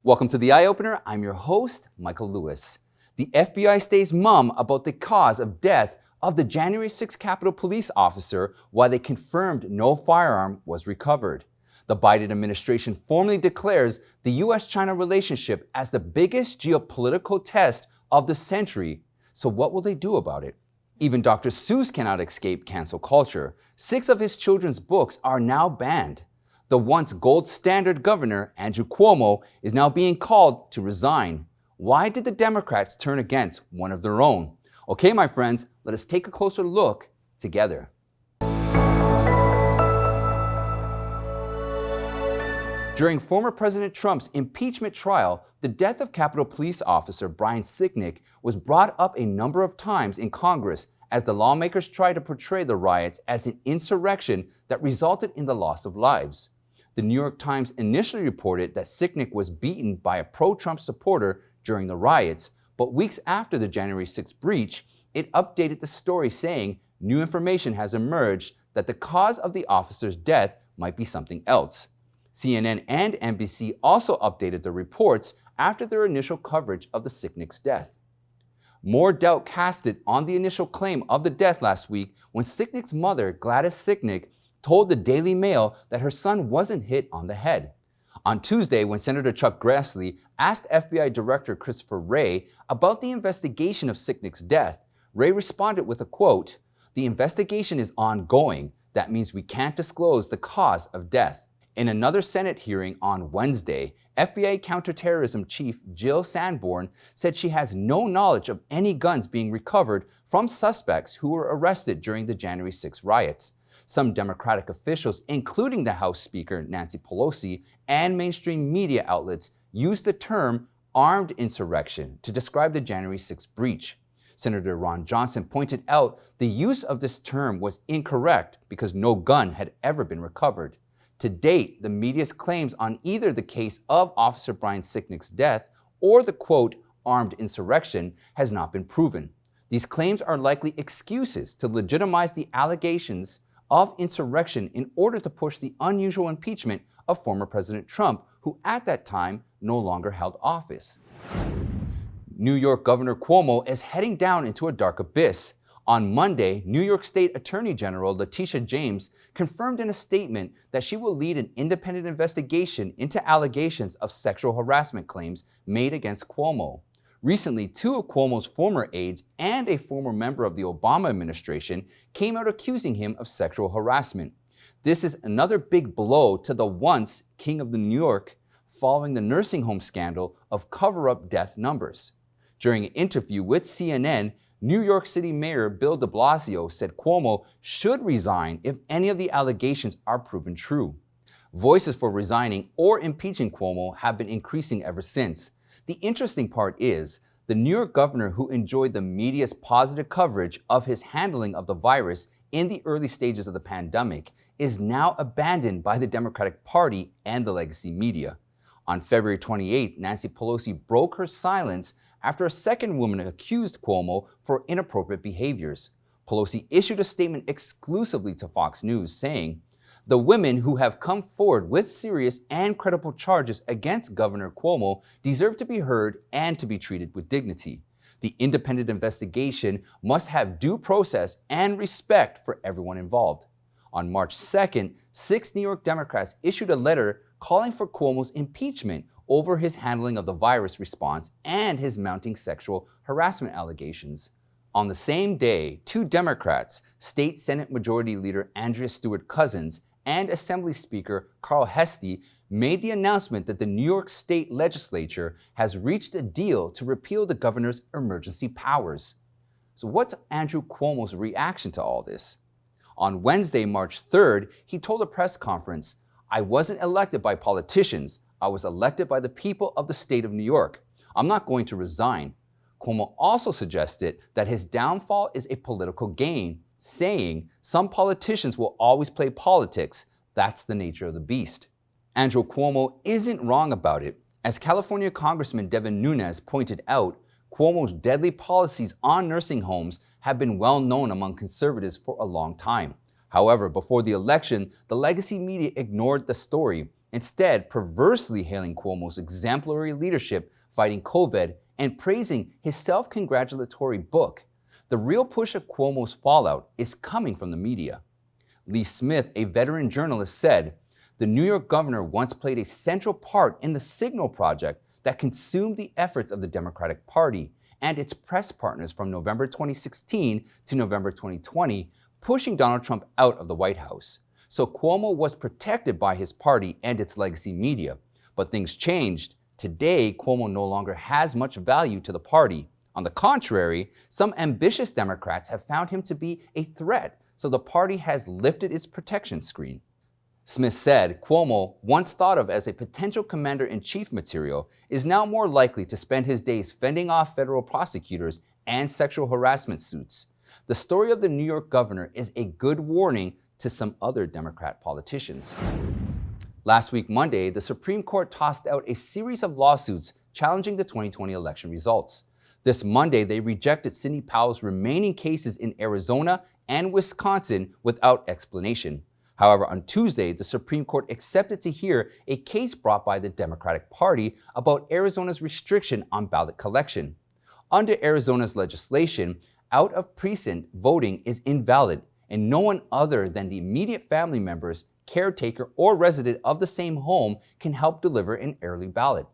Welcome to The Eye Opener. I'm your host, Michael Lewis. The FBI stays mum about the cause of death of the January 6 Capitol Police officer while they confirmed no firearm was recovered. The Biden administration formally declares the U.S.-China relationship as the biggest geopolitical test of the century. So what will they do about it? Even Dr. Seuss cannot escape cancel culture. 6 of his children's books are now banned. The once gold standard governor, Andrew Cuomo, is now being called to resign. Why did the Democrats turn against one of their own? Okay, my friends, let us take a closer look together. During former President Trump's impeachment trial, the death of Capitol Police officer Brian Sicknick was brought up a number of times in Congress as the lawmakers tried to portray the riots as an insurrection that resulted in the loss of lives. The New York Times initially reported that Sicknick was beaten by a pro-Trump supporter during the riots, but weeks after the January 6 breach, it updated the story saying new information has emerged that the cause of the officer's death might be something else. CNN and NBC also updated the reports after their initial coverage of the Sicknick's death. More doubt casted on the initial claim of the death last week when Sicknick's mother, Gladys Sicknick, told the Daily Mail that her son wasn't hit on the head. On Tuesday, when Senator Chuck Grassley asked FBI Director Christopher Wray about the investigation of Sicknick's death, Wray responded with a quote, "The investigation is ongoing. That means we can't disclose the cause of death." In another Senate hearing on Wednesday, FBI Counterterrorism Chief Jill Sanborn said she has no knowledge of any guns being recovered from suspects who were arrested during the January 6 riots. Some Democratic officials, including the House Speaker Nancy Pelosi, and mainstream media outlets used the term armed insurrection to describe the January 6 breach. Senator Ron Johnson pointed out the use of this term was incorrect because no gun had ever been recovered. To date, the media's claims on either the case of Officer Brian Sicknick's death or the quote, armed insurrection has not been proven. These claims are likely excuses to legitimize the allegations of insurrection in order to push the unusual impeachment of former President Trump, who at that time no longer held office. New York Governor Cuomo is heading down into a dark abyss. On Monday, New York State Attorney General Letitia James confirmed in a statement that she will lead an independent investigation into allegations of sexual harassment claims made against Cuomo. Recently, 2 of Cuomo's former aides and a former member of the Obama administration came out accusing him of sexual harassment. This is another big blow to the once King of New York following the nursing home scandal of cover-up death numbers. During an interview with CNN, New York City Mayor Bill de Blasio said Cuomo should resign if any of the allegations are proven true. Voices for resigning or impeaching Cuomo have been increasing ever since. The interesting part is, the New York governor who enjoyed the media's positive coverage of his handling of the virus in the early stages of the pandemic is now abandoned by the Democratic Party and the legacy media. On February 28th, Nancy Pelosi broke her silence after a second woman accused Cuomo for inappropriate behaviors. Pelosi issued a statement exclusively to Fox News saying, "The women who have come forward with serious and credible charges against Governor Cuomo deserve to be heard and to be treated with dignity. The independent investigation must have due process and respect for everyone involved." On March 2nd, 6 New York Democrats issued a letter calling for Cuomo's impeachment over his handling of the virus response and his mounting sexual harassment allegations. On the same day, 2 Democrats, State Senate Majority Leader Andrea Stewart Cousins and Assembly Speaker Carl Heastie, made the announcement that the New York State Legislature has reached a deal to repeal the governor's emergency powers. So what's Andrew Cuomo's reaction to all this? On Wednesday, March 3rd, he told a press conference, "I wasn't elected by politicians. I was elected by the people of the state of New York. I'm not going to resign." Cuomo also suggested that his downfall is a political game, saying some politicians will always play politics. That's the nature of the beast. Andrew Cuomo isn't wrong about it. As California Congressman Devin Nunes pointed out, Cuomo's deadly policies on nursing homes have been well known among conservatives for a long time. However, before the election, the legacy media ignored the story, instead perversely hailing Cuomo's exemplary leadership fighting COVID and praising his self-congratulatory book. The real push of Cuomo's fallout is coming from the media. Lee Smith, a veteran journalist, said, "The New York governor once played a central part in the Signal project that consumed the efforts of the Democratic Party and its press partners from November 2016 to November 2020, pushing Donald Trump out of the White House. So Cuomo was protected by his party and its legacy media. But things changed. Today, Cuomo no longer has much value to the party. On the contrary, some ambitious Democrats have found him to be a threat, so the party has lifted its protection screen." Smith said Cuomo, once thought of as a potential commander-in-chief material, is now more likely to spend his days fending off federal prosecutors and sexual harassment suits. The story of the New York governor is a good warning to some other Democrat politicians. Last week, Monday, the Supreme Court tossed out a series of lawsuits challenging the 2020 election results. This Monday, they rejected Sidney Powell's remaining cases in Arizona and Wisconsin without explanation. However, on Tuesday, the Supreme Court accepted to hear a case brought by the Democratic Party about Arizona's restriction on ballot collection. Under Arizona's legislation, out-of-precinct voting is invalid, and no one other than the immediate family members, caretaker, or resident of the same home can help deliver an early ballot.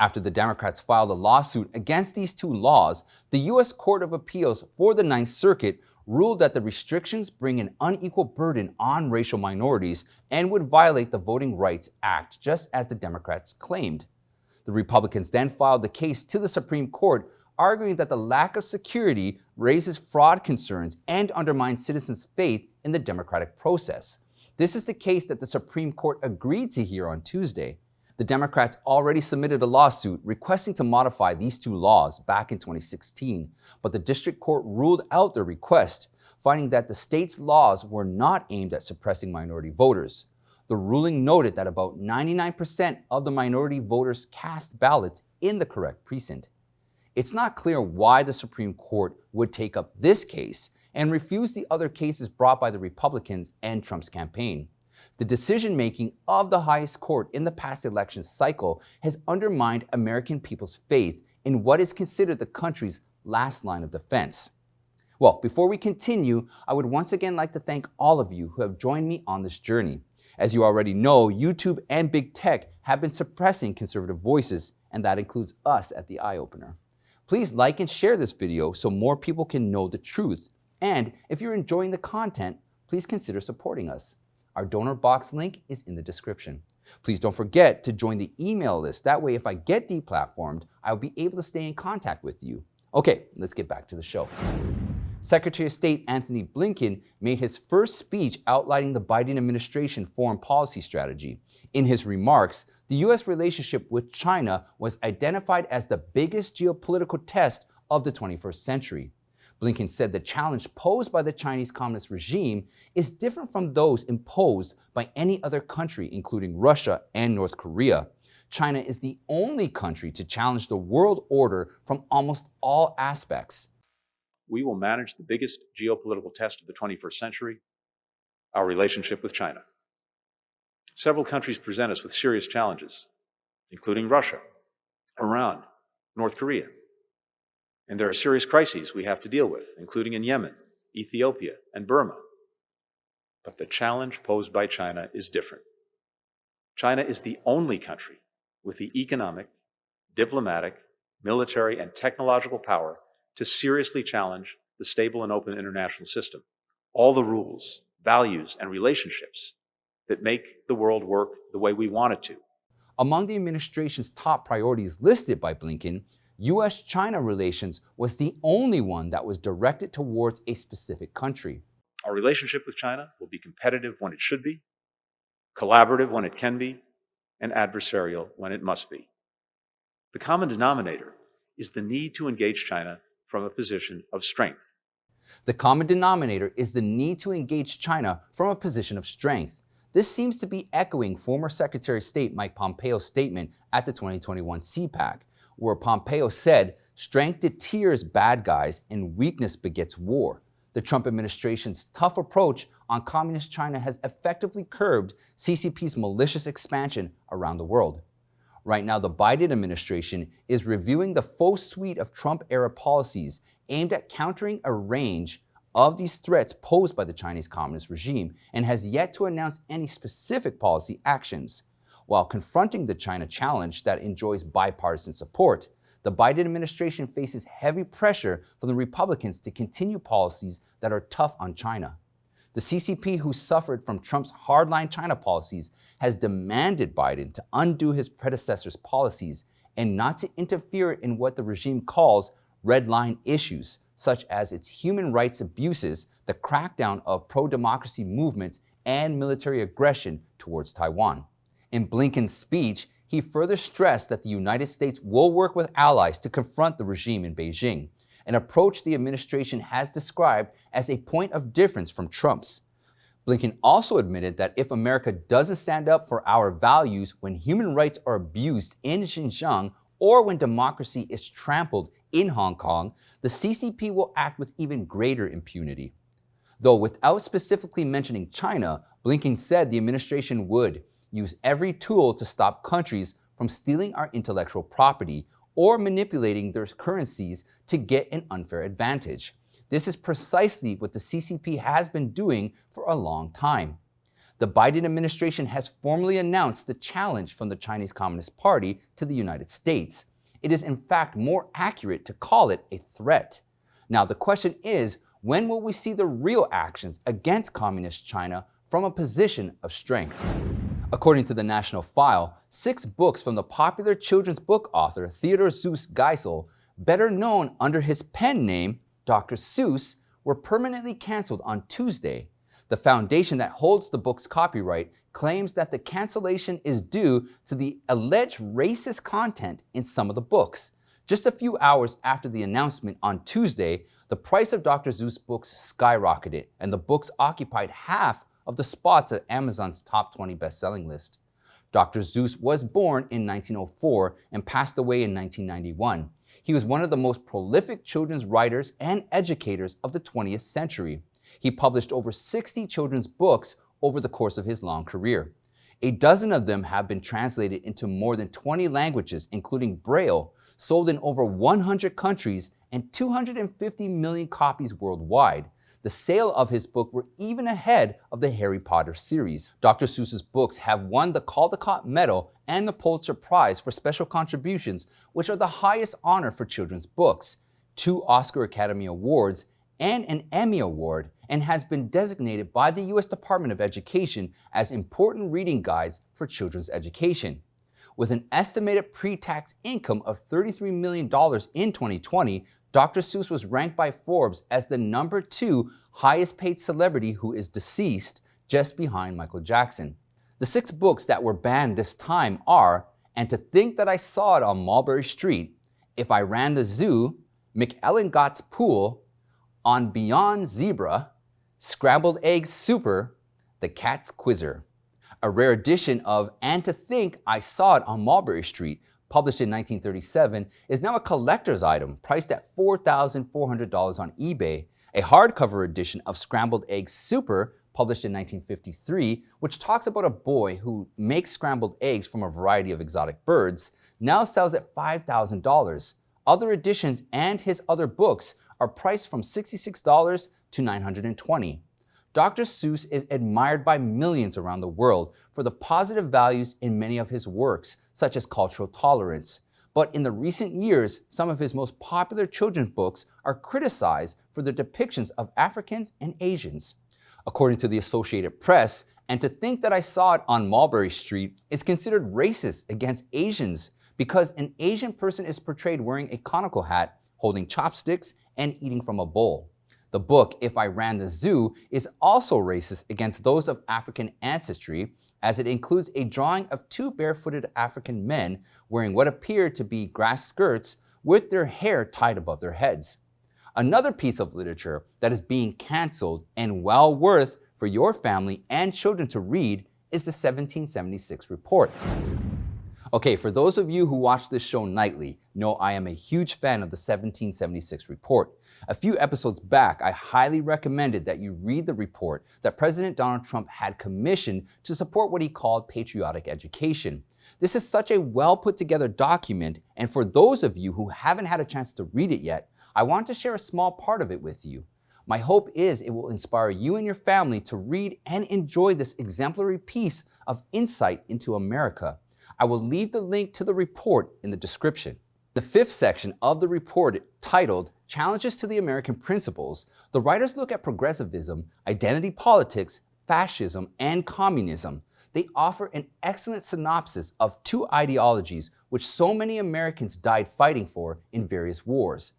After the Democrats filed a lawsuit against these two laws, the U.S. Court of Appeals for the Ninth Circuit ruled that the restrictions bring an unequal burden on racial minorities and would violate the Voting Rights Act, just as the Democrats claimed. The Republicans then filed the case to the Supreme Court, arguing that the lack of security raises fraud concerns and undermines citizens' faith in the democratic process. This is the case that the Supreme Court agreed to hear on Tuesday. The Democrats already submitted a lawsuit requesting to modify these two laws back in 2016, but the district court ruled out their request, finding that the state's laws were not aimed at suppressing minority voters. The ruling noted that about 99% of the minority voters cast ballots in the correct precinct. It's not clear why the Supreme Court would take up this case and refuse the other cases brought by the Republicans and Trump's campaign. The decision-making of the highest court in the past election cycle has undermined American people's faith in what is considered the country's last line of defense. Well, before we continue, I would once again like to thank all of you who have joined me on this journey. As you already know, YouTube and big tech have been suppressing conservative voices, and that includes us at The Eye Opener. Please like and share this video so more people can know the truth. And if you're enjoying the content, please consider supporting us. Our donor box link is in the description. Please don't forget to join the email list. That way, if I get deplatformed, I'll be able to stay in contact with you. Okay, let's get back to the show. Secretary of State Antony Blinken made his first speech outlining the Biden administration foreign policy strategy. In his remarks, the U.S. relationship with China was identified as the biggest geopolitical test of the 21st century. Blinken said the challenge posed by the Chinese Communist regime is different from those imposed by any other country, including Russia and North Korea. China is the only country to challenge the world order from almost all aspects. We will manage the biggest geopolitical test of the 21st century, our relationship with China. Several countries present us with serious challenges, including Russia, Iran, North Korea. And there are serious crises we have to deal with, including in Yemen, Ethiopia, and Burma. But the challenge posed by China is different. China is the only country with the economic, diplomatic, military, and technological power to seriously challenge the stable and open international system. All the rules, values, and relationships that make the world work the way we want it to. Among the administration's top priorities listed by Blinken, U.S.-China relations was the only one that was directed towards a specific country. Our relationship with China will be competitive when it should be, collaborative when it can be, and adversarial when it must be. The common denominator is the need to engage China from a position of strength. The common denominator is the need to engage China from a position of strength. This seems to be echoing former Secretary of State Mike Pompeo's statement at the 2021 CPAC, where Pompeo said, "Strength deters bad guys and weakness begets war." The Trump administration's tough approach on communist China has effectively curbed CCP's malicious expansion around the world. Right now, the Biden administration is reviewing the full suite of Trump-era policies aimed at countering a range of these threats posed by the Chinese Communist regime and has yet to announce any specific policy actions. While confronting the China challenge that enjoys bipartisan support, the Biden administration faces heavy pressure from the Republicans to continue policies that are tough on China. The CCP, who suffered from Trump's hardline China policies, has demanded Biden to undo his predecessor's policies and not to interfere in what the regime calls red line issues, such as its human rights abuses, the crackdown of pro-democracy movements, and military aggression towards Taiwan. In Blinken's speech, he further stressed that the United States will work with allies to confront the regime in Beijing, an approach the administration has described as a point of difference from Trump's. Blinken also admitted that if America doesn't stand up for our values when human rights are abused in Xinjiang or when democracy is trampled in Hong Kong, the CCP will act with even greater impunity. Though without specifically mentioning China, Blinken said the administration would use every tool to stop countries from stealing our intellectual property or manipulating their currencies to get an unfair advantage. This is precisely what the CCP has been doing for a long time. The Biden administration has formally announced the challenge from the Chinese Communist Party to the United States. It is in fact more accurate to call it a threat. Now the question is, when will we see the real actions against Communist China from a position of strength? According to the National File, 6 books from the popular children's book author Theodore Seuss Geisel, better known under his pen name Dr. Seuss, were permanently canceled on Tuesday. The foundation that holds the book's copyright claims that the cancellation is due to the alleged racist content in some of the books. Just a few hours after the announcement on Tuesday, the price of Dr. Seuss books skyrocketed, and the books occupied half of the spots at Amazon's top 20 best-selling list. Dr. Seuss was born in 1904 and passed away in 1991. He was one of the most prolific children's writers and educators of the 20th century. He published over 60 children's books over the course of his long career. A dozen of them have been translated into more than 20 languages, including Braille, sold in over 100 countries and 250 million copies worldwide. The sale of his book were even ahead of the Harry Potter series. Dr. Seuss's books have won the Caldecott Medal and the Pulitzer Prize for special contributions, which are the highest honor for children's books, 2 Oscar Academy Awards, and an Emmy Award, and has been designated by the U.S. Department of Education as important reading guides for children's education. With an estimated pre-tax income of $33 million in 2020, Dr. Seuss was ranked by Forbes as the number 2 highest paid celebrity who is deceased, just behind Michael Jackson. The 6 books that were banned this time are And to Think That I Saw It on Mulberry Street, If I Ran the Zoo, McElligot's Pool, On Beyond Zebra, Scrambled Eggs Super, The Cat's Quizzer. A rare edition of And to Think I Saw It on Mulberry Street, published in 1937, is now a collector's item priced at $4,400 on eBay. A hardcover edition of Scrambled Eggs Super, published in 1953, which talks about a boy who makes scrambled eggs from a variety of exotic birds, now sells at $5,000. Other editions and his other books are priced from $66 to $920. Dr. Seuss is admired by millions around the world for the positive values in many of his works, such as cultural tolerance. But in the recent years, some of his most popular children's books are criticized for their depictions of Africans and Asians. According to the Associated Press, And to Think That I Saw It on Mulberry Street is considered racist against Asians because an Asian person is portrayed wearing a conical hat, holding chopsticks, and eating from a bowl. The book, If I Ran the Zoo, is also racist against those of African ancestry, as it includes a drawing of 2 barefooted African men wearing what appear to be grass skirts with their hair tied above their heads. Another piece of literature that is being canceled and well worth for your family and children to read is the 1776 Report. Okay, for those of you who watch this show nightly, know I am a huge fan of the 1776 Report. A few episodes back, I highly recommended that you read the report that President Donald Trump had commissioned to support what he called patriotic education. This is such a well put together document, and for those of you who haven't had a chance to read it yet, I want to share a small part of it with you. My hope is it will inspire you and your family to read and enjoy this exemplary piece of insight into America. I will leave the link to the report in the description. The fifth section of the report, titled Challenges to the American Principles, the writers look at progressivism, identity politics, fascism, and communism. They offer an excellent synopsis of two ideologies which so many Americans died fighting for in various wars.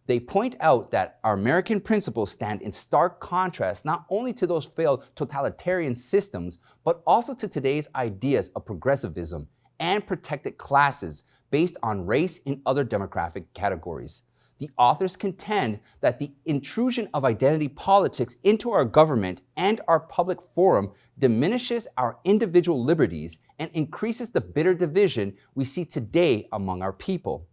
They point out that our American principles stand in stark contrast not only to those failed totalitarian systems, but also to today's ideas of progressivism and protected classes based on race and other demographic categories. The authors contend that the intrusion of identity politics into our government and our public forum diminishes our individual liberties and increases the bitter division we see today among our people.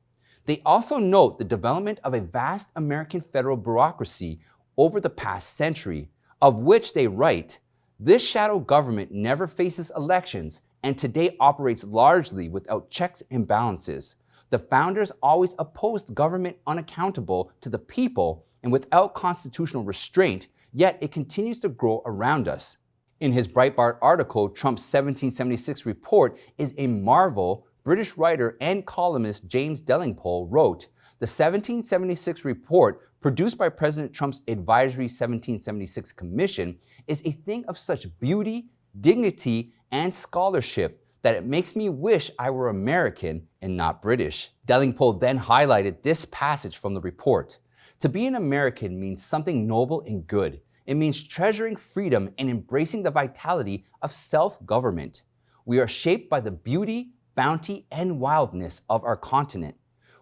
They also note the development of a vast American federal bureaucracy over the past century, of which they write, "This shadow government never faces elections and today operates largely without checks and balances. The founders always opposed government unaccountable to the people and without constitutional restraint, yet it continues to grow around us." In his Breitbart article, Trump's 1776 report is a marvel. British writer and columnist James Delingpole wrote, "The 1776 report, produced by President Trump's advisory 1776 Commission, is a thing of such beauty, dignity, and scholarship that it makes me wish I were American and not British." Delingpole then highlighted this passage from the report. "To be an American means something noble and good. It means treasuring freedom and embracing the vitality of self-government. We are shaped by the beauty, bounty, and wildness of our continent.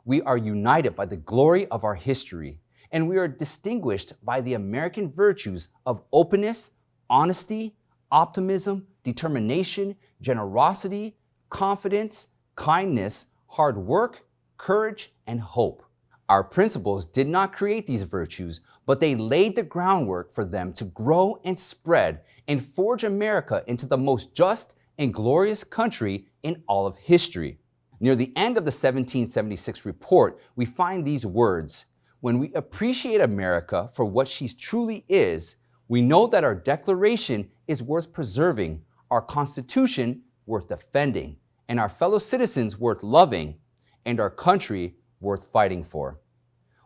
We are united by the glory of our history, and we are distinguished by the American virtues of openness, honesty, optimism, determination, generosity, confidence, kindness, hard work, courage, and hope. Our principles did not create these virtues, but they laid the groundwork for them to grow and spread and forge America into the most just and glorious country in all of history." Near the end of the 1776 report, we find these words, "When we appreciate America for what she truly is, we know that our Declaration is worth preserving, our Constitution worth defending, and our fellow citizens worth loving, and our country worth fighting for."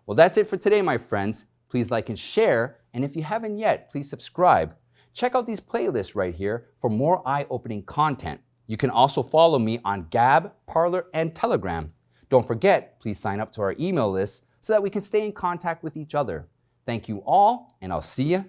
Well, that's it for today, my friends. Please like and share, and if you haven't yet, please subscribe. Check out these playlists right here for more eye-opening content. You can also follow me on Gab, Parler, and Telegram. Don't forget, please sign up to our email list so that we can stay in contact with each other. Thank you all, and I'll see you